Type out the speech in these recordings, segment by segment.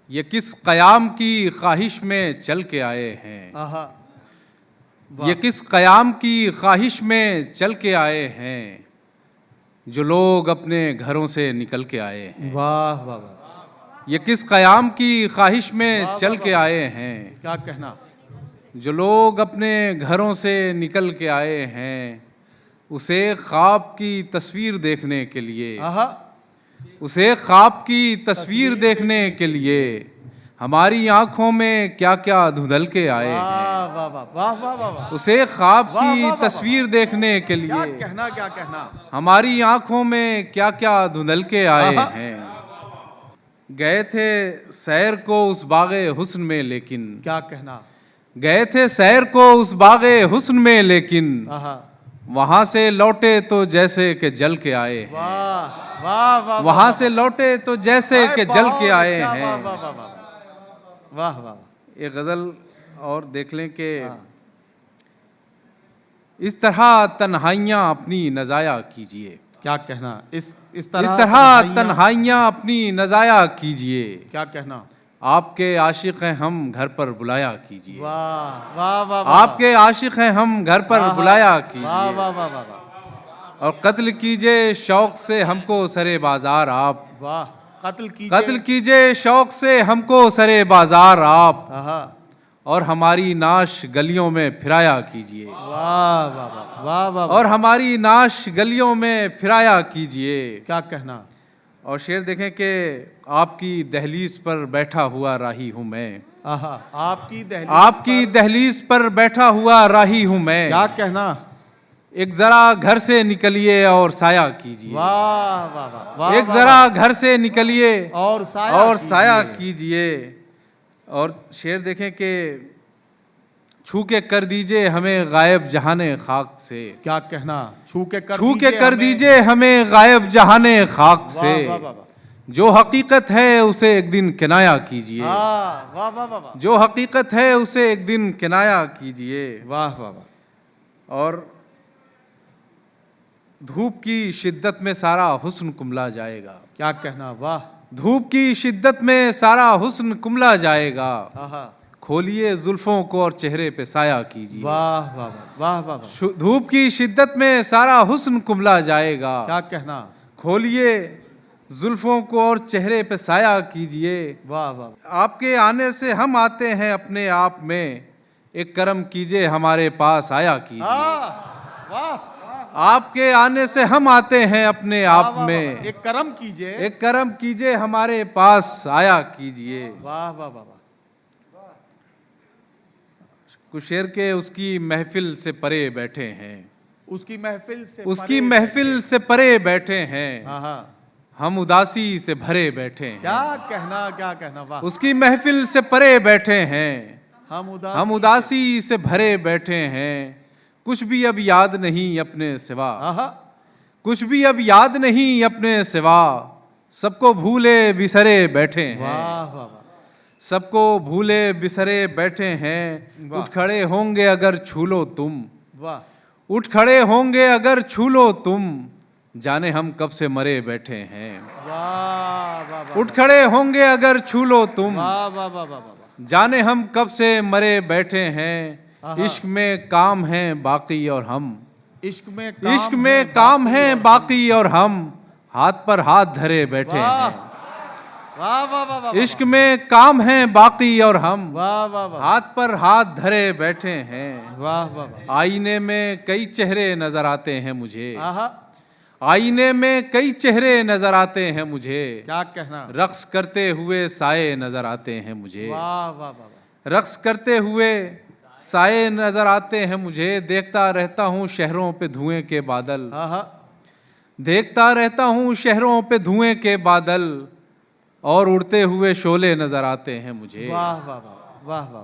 یہ کس قیام کی خواہش میں چل کے آئے ہیں، یہ کس قیام کی خواہش میں چل کے آئے ہیں جو لوگ اپنے گھروں سے نکل کے آئے ہیں۔ واہ واہ واہ، یہ کس قیام کی خواہش میں چل کے آئے ہیں، کیا کہنا، جو لوگ اپنے گھروں سے نکل کے آئے ہیں، اسے خواب کی تصویر دیکھنے کے لیے، اسے خواب کی تصویر دیکھنے کے لیے ہماری آنکھوں میں کیا کیا دھندل کے آئے ہیں، واہ واہ واہ واہ واہ واہ، اسے خواب کی تصویر دیکھنے کے لیے کیا کہنا، ہماری آنکھوں میں کیا کیا دھندل کے آئے ہیں۔ گئے تھے سیر کو اس باغ حسن میں لیکن، کیا کہنا، گئے تھے سیر کو اس باغ حسن میں لیکن وہاں سے لوٹے تو جیسے کہ جل کے آئے ہیں، واہ واہ واہ، وہاں سے لوٹے تو جیسے کہ جل کے آئے ہیں۔ واہ واہ واہ واہ واہ، ایک غزل اور دیکھ لیں کہ اس طرح تنہائیاں اپنی نزایا کیجئے، کیا کہنا، اس اس طرح تنہائیاں اپنی نزایا کیجئے، کیا کہنا، آپ کے عاشق ہیں ہم گھر پر بلایا کیجئے، واہ واہ واہ، آپ کے عاشق ہیں ہم گھر پر بلایا کیجئے، واہ واہ واہ واہ، اور قتل کیجئے شوق سے ہم کو سرے بازار آپ، واہ، قتل کیجئے شوق سے ہم کو سرے بازار آپ، اور ہماری ناش گلیوں میں پھرایا کیجئے، واہ واہ واہ واہ، اور ہماری ناش گلیوں میں پھرایا کیجئے۔ کیا کہنا، اور شعر دیکھیں کہ آپ کی دہلیز پر بیٹھا ہوا راہی ہوں میں، آپ کی دہلیز پر بیٹھا ہوا راہی ہوں میں، کیا کہنا، ایک ذرا گھر سے نکلیے اور سایہ کیجئے، واہ واہ واہ، ایک ذرا گھر سے نکلیے اور سایہ کیجئے۔ اور شعر دیکھیں کہ چھو کے کر دیجئے ہمیں غائب جہان خاک سے، کیا کہنا، چھو کے کر دیجئے ہمیں غائب جہان خاک سے، جو حقیقت ہے اسے ایک دن کنایا کیجئے، جو حقیقت ہے اسے ایک دن کنایا کیجئے۔ واہ واہ واہ، اور دھوپ کی شدت میں سارا حسن کملا جائے گا، کیا کہنا، واہ، دھوپ کی شدت میں سارا حسن کملا جائے گا، کھولیے زلفوں کو اور چہرے پہ سایہ کیجئے، واہ واہ واہ واہ، دھوپ کی شدت میں سارا حسن کملا جائے گا، کیا کہنا، کھولیے زلفوں کو اور چہرے پہ سایہ کیجئے۔ واہ واہ، آپ کے آنے سے ہم آتے ہیں اپنے آپ میں، ایک کرم کیجئے ہمارے پاس آیا کیجئے، واہ، آپ کے آنے سے ہم آتے ہیں اپنے آپ میں، ایک کرم کیجئے، ایک کرم کیجئے ہمارے پاس آیا کیجئے۔ واہ واہ واہ، کچھ شعر کے اس کی محفل سے پرے بیٹھے ہیں، اس کی محفل سے پرے بیٹھے ہیں، ہم اداسی سے بھرے بیٹھے ہیں، کیا کہنا، واہ، اس کی محفل سے پرے بیٹھے ہیں، ہم اداسی سے بھرے بیٹھے ہیں، کچھ بھی اب یاد نہیں اپنے سوا، کچھ بھی اب یاد نہیں اپنے سوا، سب کو بھولے بسرے بیٹھے ہیں، واہ واہ، سب کو بھولے بسرے بیٹھے ہیں، اٹھ کھڑے ہوں گے اگر چھو لو تم، واہ، اٹھ کھڑے ہوں گے اگر چھو لو تم، جانے ہم کب سے مرے بیٹھے ہیں، واہ واہ، اٹھ کھڑے ہوں گے اگر چھو لو تم، واہ واہ واہ واہ، جانے ہم کب سے مرے بیٹھے ہیں، عشق میں کام ہیں باقی اور ہم، عشق میں کام ہیں باقی اور ہم، ہاتھ پر ہاتھ دھرے بیٹھے ہیں، واہ واہ واہ، عشق میں کام ہیں باقی اور ہم، واہ واہ واہ، ہاتھ پر ہاتھ دھرے بیٹھے ہیں، واہ واہ واہ، آئینے میں کئی چہرے نظر آتے ہیں مجھے، آئینے میں کئی چہرے نظر آتے ہیں مجھے، کیا کہنا، رقص کرتے ہوئے سائے نظر آتے ہیں مجھے، واہ واہ واہ، رقص کرتے ہوئے سائے نظر آتے ہیں مجھے، دیکھتا رہتا ہوں شہروں پہ دھوئیں کے بادل، دیکھتا رہتا ہوں شہروں پہ دھوئیں کے بادل، اور اڑتے ہوئے شعلے نظر آتے ہیں مجھے، واہ واہ واہ واہ واہ،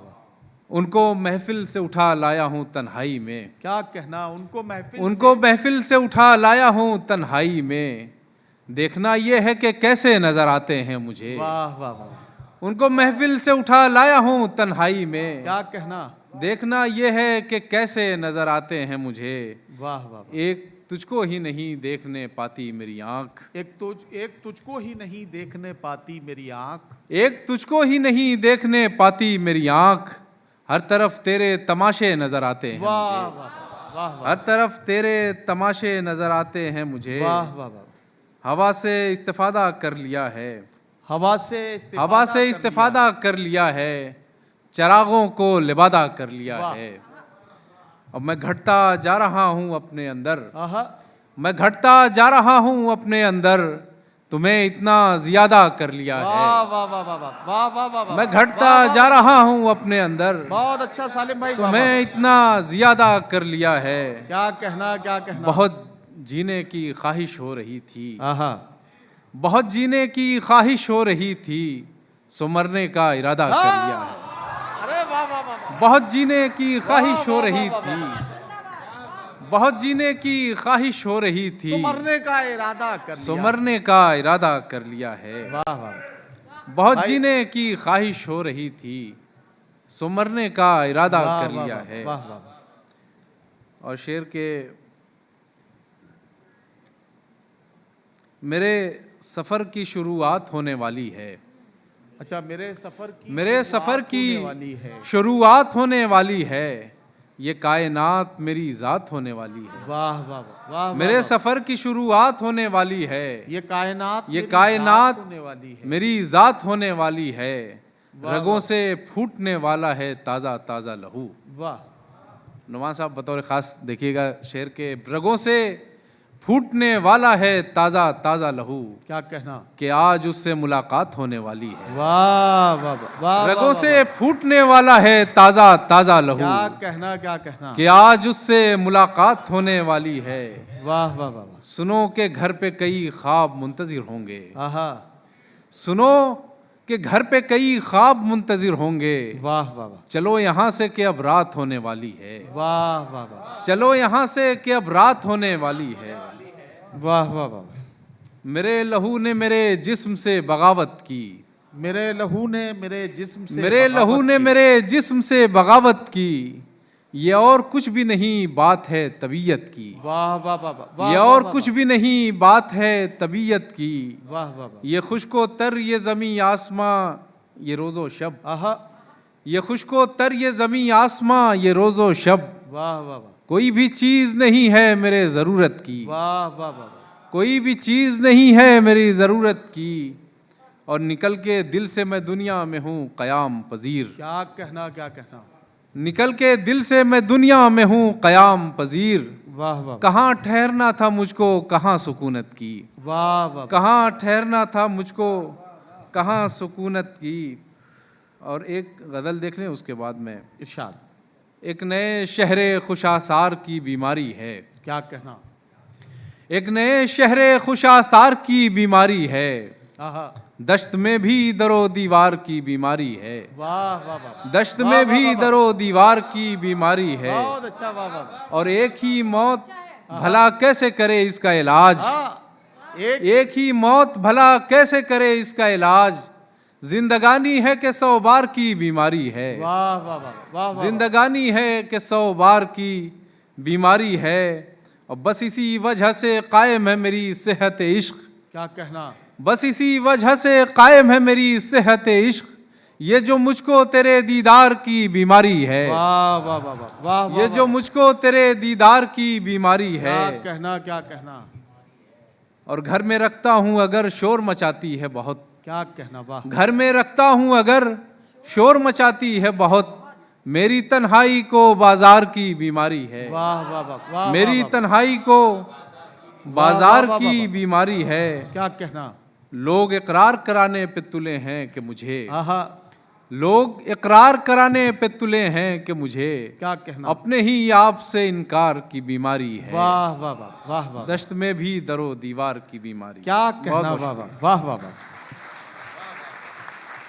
ان کو محفل سے اٹھا لایا ہوں تنہائی میں، کیا کہنا، ان کو محفل سے اٹھا لایا ہوں تنہائی میں، دیکھنا یہ ہے کہ کیسے نظر آتے ہیں مجھے، واہ واہ واہ، ان کو محفل سے اٹھا لایا ہوں تنہائی میں، کیا کہنا، دیکھنا یہ ہے کہ کیسے نظر آتے ہیں مجھے، واہ واہ، ایک تجھ کو ہی نہیں دیکھنے پاتی میری آنکھ، ایک تجھ کو ہی نہیں دیکھنے پاتی میری آنکھ، ایک تجھ کو ہی نہیں دیکھنے پاتی میری آنکھ، ہر طرف تیرے تماشے نظر آتے ہیں، واہ واہ واہ واہ ہر طرف تیرے تماشے نظر آتے ہیں مجھے، واہ واہ واہ، ہوا سے استفادہ کر لیا ہے، ہوا سے استفادہ کر لیا ہے، چراغوں کو لبادہ کر لیا واہ۔ ہے، اب میں گھٹتا جا رہا ہوں اپنے اندر، آہا، میں گھٹتا جا رہا ہوں اپنے اندر، تمہیں اتنا زیادہ کر لیا ہے، واہ واہ واہ واہ واہ واہ واہ واہ واہ، میں گھٹتا جا رہا ہوں اپنے اندر، بہت اچھا سالم بھائی، واہ واہ تمہیں اتنا زیادہ کر لیا ہے، کیا کہنا کیا کہنا، بہت جینے کی خواہش ہو رہی تھی، آہا، بہت جینے کی خواہش ہو رہی تھی، سو مرنے کا ارادہ کر لیا ہے، ارے واہ واہ واہ، بہت جینے کی خواہش ہو رہی تھی، بہت جینے کی خواہش ہو رہی تھی، مرنے کا ارادہ کر سو لیا، مرنے کا ارادہ کر لیا ہے، واہ واہ، بہت جینے کی خواہش ہو رہی تھی، سو مرنے کا ارادہ کر لیا ہے، واہ واہ، اور شعر کے میرے سفر کی شروعات ہونے والی ہے، اچھا میرے سفر کی والی ہے، شروعات ہونے والی ہے، یہ کائنات میری ذات ہونے والی ہے، واہ واہ واہ، میرے سفر کی شروعات ہونے والی ہے، یہ کائنات ہونے والی ہے، میری ذات ہونے والی ہے، رگوں سے پھوٹنے والا ہے تازہ تازہ لہو، واہ، نعمان صاحب بطور خاص دیکھیے گا شعر کے، رگوں سے پھوٹنے والا ہے تازہ تازہ لہو، کیا کہنا، کہ آج اس سے ملاقات ہونے والی ہے، واہ واہ واہ، رگوں سے پھوٹنے والا ہے تازہ تازہ لہو، کیا کہنا کیا کہنا، کہ آج اس سے ملاقات ہونے والی ہے، واہ واہ واہ، سنو کہ گھر پہ کئی خواب منتظر ہوں گے، آہا، سنو کہ گھر پہ کئی خواب منتظر ہوں گے، واہ واہ واہ، چلو یہاں سے کہ اب رات ہونے والی ہے، واہ واہ واہ، چلو یہاں سے کہ اب رات ہونے والی ہے، واہ واہ واہ، میرے لہو نے میرے جسم سے بغاوت کی، میرے لہو نے میرے جسم سے میرے لہو نے میرے جسم سے بغاوت کی، یہ اور کچھ بھی نہیں بات ہے طبیعت کی، واہ واہ واہ، یہ اور کچھ بھی نہیں بات ہے طبیعت کی، واہ واہ واہ، یہ خشک و تر یہ زمیں آسماں یہ روز و شب، آہا، یہ خشک و تر یہ زمیں آسماں یہ روز و شب، واہ واہ واہ، کوئی بھی چیز نہیں ہے میرے ضرورت کی، واہ واہ واہ، کوئی بھی چیز نہیں ہے میری ضرورت کی، اور نکل کے دل سے میں دنیا میں ہوں قیام پذیر، کیا کہنا کیا کہنا، نکل کے دل سے میں دنیا میں ہوں قیام پذیر، واہ واہ، کہاں ٹھہرنا تھا مجھ کو کہاں سکونت کی، واہ واہ، کہاں ٹھہرنا تھا مجھ کو کہاں سکونت کی، اور ایک غزل دیکھ لیں اس کے بعد میں، ارشاد، ایک نئے شہر خوش آثار کی بیماری ہے، کیا کہنا، ایک نئے شہر خوش آثار کی بیماری ہے، آہا، دشت میں بھی در و دیوار کی بیماری ہے، واہ واہ واہ، دشت میں بھی در و دیوار کی بیماری ہے، بہت اچھا، واہ واہ، اور ایک ہی موت بھلا کیسے کرے اس کا علاج، ایک ہی موت بھلا کیسے کرے اس کا علاج، زندگانی ہے کہ 100 بار کی بیماری ہے، واہ واہ واہ، واہ، زندگانی ہے کہ 100 بار کی بیماری ہے، اور بس اسی وجہ سے قائم ہے میری صحت عشق، کیا کہنا، بس اسی وجہ سے قائم ہے میری صحت عشق، یہ جو مجھ کو تیرے دیدار کی بیماری ہے، واہ واہ واہ واہ، واہ، یہ جو مجھ کو تیرے دیدار کی بیماری ہے، کیا کہنا کیا کہنا، اور گھر میں رکھتا ہوں اگر شور مچاتی ہے بہت، کیا کہنا، واہ، گھر میں رکھتا ہوں اگر شور مچاتی ہے بہت، میری تنہائی کو بازار کی بیماری ہے، واہ واہ واہ، واہ، میری واہ، تنہائی کو بازار واہ، واہ، کی واہ، بیماری ہے، کیا کہنا، لوگ اقرار کرانے پہ تلے ہیں کہ مجھے، آہا، لوگ اقرار کرانے پہ تلے ہیں کہ مجھے کیا کہنا، اپنے ہی آپ سے انکار کی بیماری ہے، واہ واہ واہ، واہ واہ، دشت میں بھی در و دیوار کی بیماری، کیا بہت کہنا، بہت واہ شکریہ۔ واہ، واہ واہ واہ۔